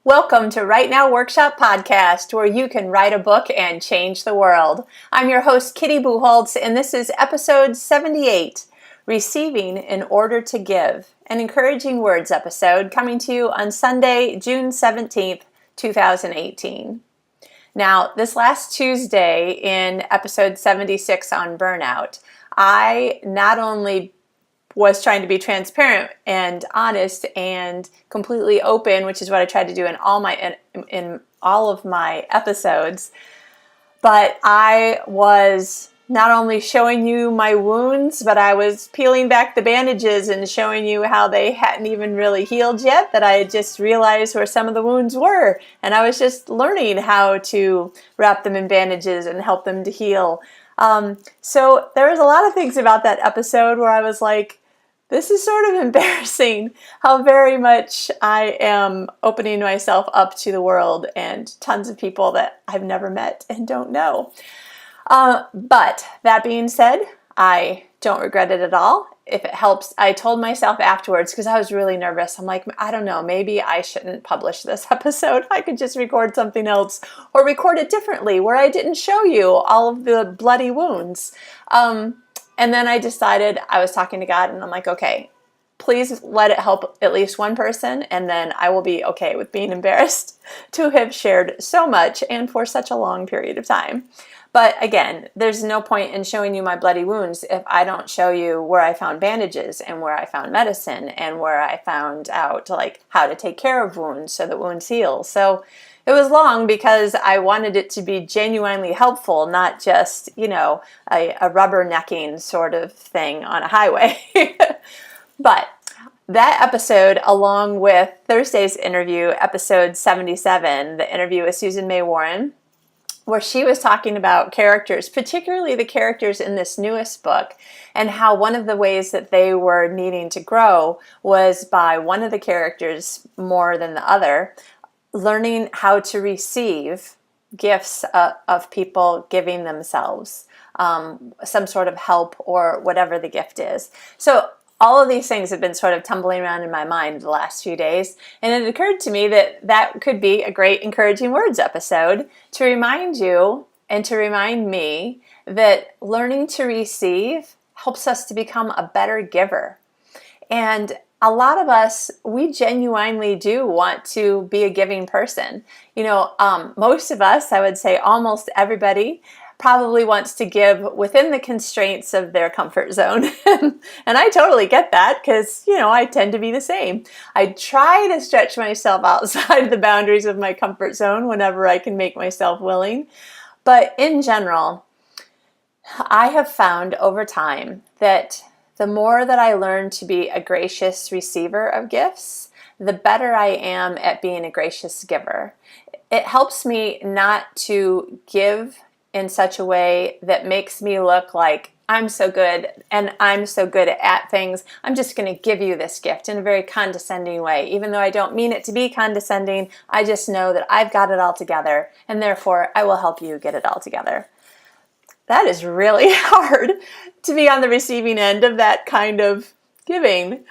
Welcome to Right Now Workshop Podcast, where you can write a book and change the world. I'm your host, Kitty Bucholtz, and this is episode 78, Receiving in Order to Give, an encouraging words episode coming to you on Sunday, June 17th, 2018. Now, this last Tuesday in episode 76 on burnout, I not only was trying to be transparent and honest and completely open, which is what I tried to do in all of my episodes. But I was not only showing you my wounds, but I was peeling back the bandages and showing you how they hadn't even really healed yet, that I had just realized where some of the wounds were. And I was just learning how to wrap them in bandages and help them to heal. So there was a lot of things about that episode where I was like, this is sort of embarrassing how very much I am opening myself up to the world and tons of people that I've never met and don't know. But that being said, I don't regret it at all. If it helps, I told myself afterwards, because I was really nervous. I'm like, I don't know, maybe I shouldn't publish this episode. I could just record something else or record it differently where I didn't show you all of the bloody wounds. And then I decided, I was talking to God and I'm like, okay, please let it help at least one person, and then I will be okay with being embarrassed to have shared so much and for such a long period of time. But again, there's no point in showing you my bloody wounds if I don't show you where I found bandages and where I found medicine and where I found out how to take care of wounds so that wounds heal. So it was long because I wanted it to be genuinely helpful, not just, a rubbernecking sort of thing on a highway. But that episode, along with Thursday's interview, episode 77, the interview with Susan May Warren, where she was talking about characters, particularly the characters in this newest book, and how one of the ways that they were needing to grow was by one of the characters more than the other learning how to receive gifts of people giving themselves some sort of help or whatever the gift is. So all of these things have been sort of tumbling around in my mind the last few days, and it occurred to me that that could be a great encouraging words episode to remind you and to remind me that learning to receive helps us to become a better giver. And a lot of us, we genuinely do want to be a giving person. Most of us, I would say almost everybody, probably wants to give within the constraints of their comfort zone. And I totally get that because, I tend to be the same. I try to stretch myself outside the boundaries of my comfort zone whenever I can make myself willing. But in general, I have found over time that the more that I learn to be a gracious receiver of gifts, the better I am at being a gracious giver. It helps me not to give in such a way that makes me look like I'm so good and I'm so good at things. I'm just going to give you this gift in a very condescending way. Even though I don't mean it to be condescending, I just know that I've got it all together, and therefore I will help you get it all together. That is really hard to be on the receiving end of that kind of giving,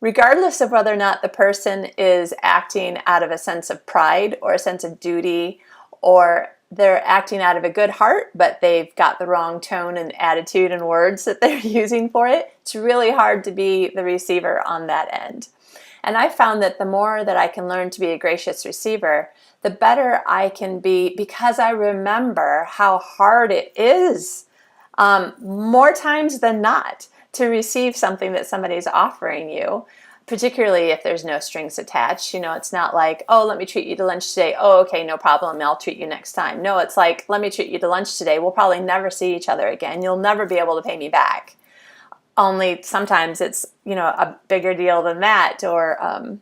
regardless of whether or not the person is acting out of a sense of pride or a sense of duty, or they're acting out of a good heart, but they've got the wrong tone and attitude and words that they're using for it. It's really hard to be the receiver on that end. And I found that the more that I can learn to be a gracious receiver, the better I can be, because I remember how hard it is, more times than not, to receive something that somebody's offering you, particularly if there's no strings attached. It's not like, oh, let me treat you to lunch today. Oh, okay, no problem. I'll treat you next time. No, it's like, let me treat you to lunch today. We'll probably never see each other again. You'll never be able to pay me back. Only sometimes it's, a bigger deal than that. Or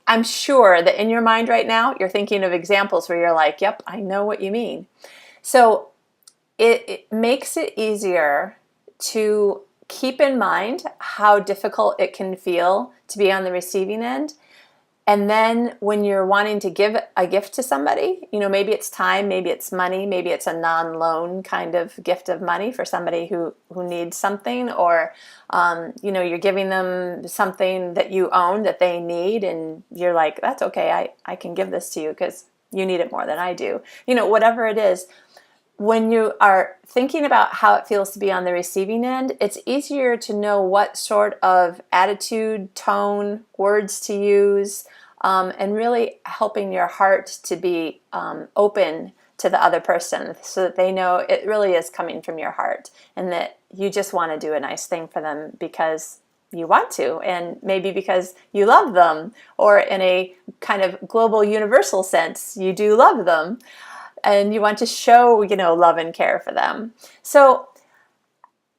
I'm sure that in your mind right now, you're thinking of examples where you're like, yep, I know what you mean. So it makes it easier to keep in mind how difficult it can feel to be on the receiving end, And then when you're wanting to give a gift to somebody, maybe it's time, maybe it's money, maybe it's a non-loan kind of gift of money for somebody who needs something, or, you're giving them something that you own that they need, and you're like, that's okay, I can give this to you because you need it more than I do. Whatever it is, when you are thinking about how it feels to be on the receiving end, it's easier to know what sort of attitude, tone, words to use, and really helping your heart to be open to the other person so that they know it really is coming from your heart and that you just want to do a nice thing for them because you want to, and maybe because you love them, or in a kind of global universal sense, you do love them. And you want to show, love and care for them. So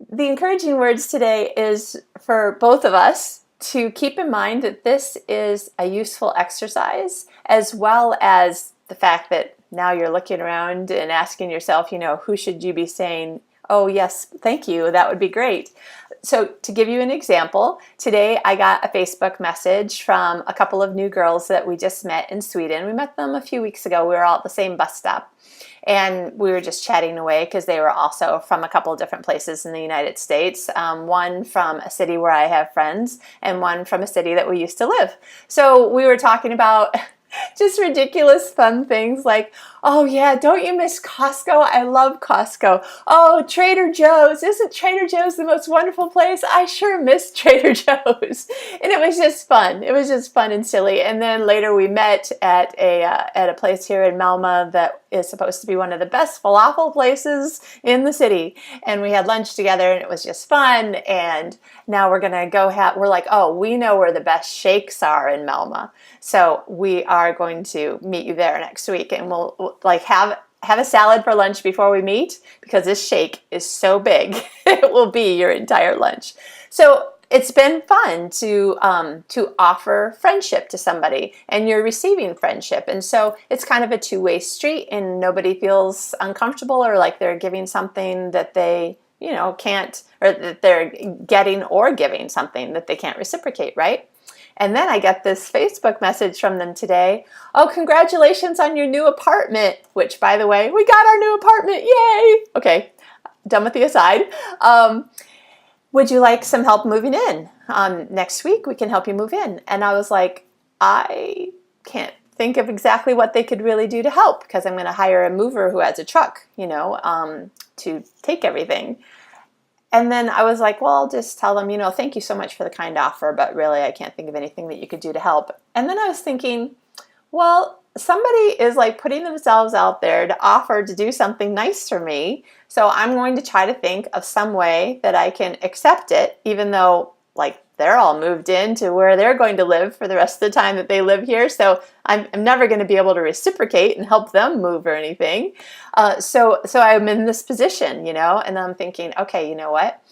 the encouraging words today is for both of us to keep in mind that this is a useful exercise, as well as the fact that now you're looking around and asking yourself, who should you be saying, oh yes, thank you, that would be great. So to give you an example, today I got a Facebook message from a couple of new girls that we just met in Sweden. We met them a few weeks ago. We were all at the same bus stop. And we were just chatting away because they were also from a couple of different places in the United States. One from a city where I have friends, and one from a city that we used to live. So we were talking about just ridiculous fun things like, oh yeah, don't you miss Costco? I love Costco. Oh, Trader Joe's. Isn't Trader Joe's the most wonderful place? I sure miss Trader Joe's. And it was just fun. It was just fun and silly. And then later we met at a place here in Malmö that is supposed to be one of the best falafel places in the city. And we had lunch together, and it was just fun. And now we're going to go we're like, oh, we know where the best shakes are in Malmö. So we are going to meet you there next week, and we'll like have a salad for lunch before we meet, because this shake is so big it will be your entire lunch. So it's been fun to offer friendship to somebody, and you're receiving friendship, and so it's kind of a two-way street, and nobody feels uncomfortable or like they're giving something that they can't, or that they're getting or giving something that they can't reciprocate, right? And then I get this Facebook message from them today. Oh, congratulations on your new apartment, which, by the way, we got our new apartment. Yay! Okay, done with the aside. Would you like some help moving in? Next week, we can help you move in. And I was like, I can't think of exactly what they could really do to help, because I'm going to hire a mover who has a truck, to take everything. And then I was like, well, I'll just tell them, thank you so much for the kind offer, but really I can't think of anything that you could do to help. And then I was thinking, well, somebody is like putting themselves out there to offer to do something nice for me. So I'm going to try to think of some way that I can accept it, even though like they're all moved into where they're going to live for the rest of the time that they live here. So I'm never going to be able to reciprocate and help them move or anything. So I'm in this position, and I'm thinking, okay, you know what?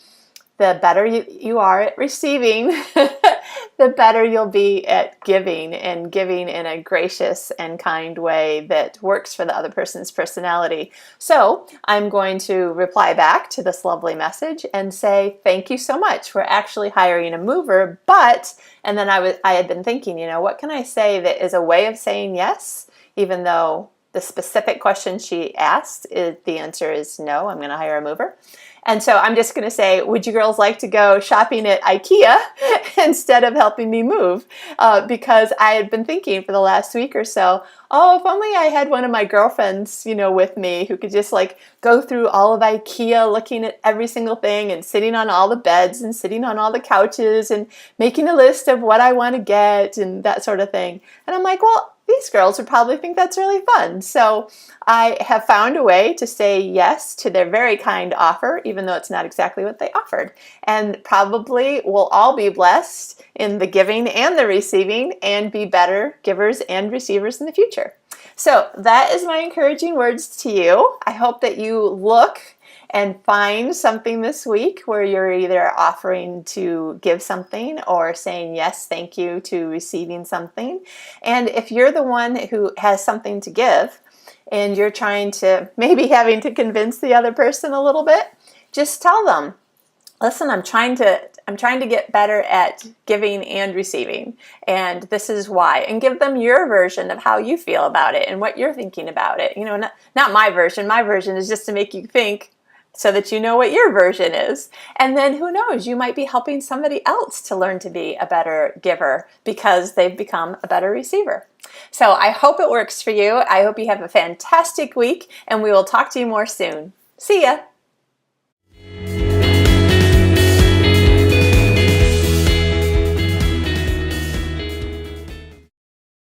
The better you are at receiving, the better you'll be at giving, and giving in a gracious and kind way that works for the other person's personality. So I'm going to reply back to this lovely message and say, thank you so much. We're actually hiring a mover, but, and then I had been thinking, what can I say that is a way of saying yes, even though the specific question she asked, the answer is no, I'm going to hire a mover. And so I'm just going to say, would you girls like to go shopping at IKEA instead of helping me move? Because I had been thinking for the last week or so, oh, if only I had one of my girlfriends, with me who could just like go through all of IKEA, looking at every single thing and sitting on all the beds and sitting on all the couches and making a list of what I want to get and that sort of thing. And I'm like, well, these girls would probably think that's really fun. So I have found a way to say yes to their very kind offer, even though it's not exactly what they offered. And probably we'll all be blessed in the giving and the receiving, and be better givers and receivers in the future. So that is my encouraging words to you. I hope that you look and find something this week where you're either offering to give something or saying yes, thank you to receiving something. And if you're the one who has something to give and you're trying to, maybe having to convince the other person a little bit, just tell them, listen, I'm trying to get better at giving and receiving, and this is why. And give them your version of how you feel about it and what you're thinking about it. Not my version. My version is just to make you think so that you know what your version is. And then who knows, you might be helping somebody else to learn to be a better giver because they've become a better receiver. So I hope it works for you. I hope you have a fantastic week, and we will talk to you more soon. See ya.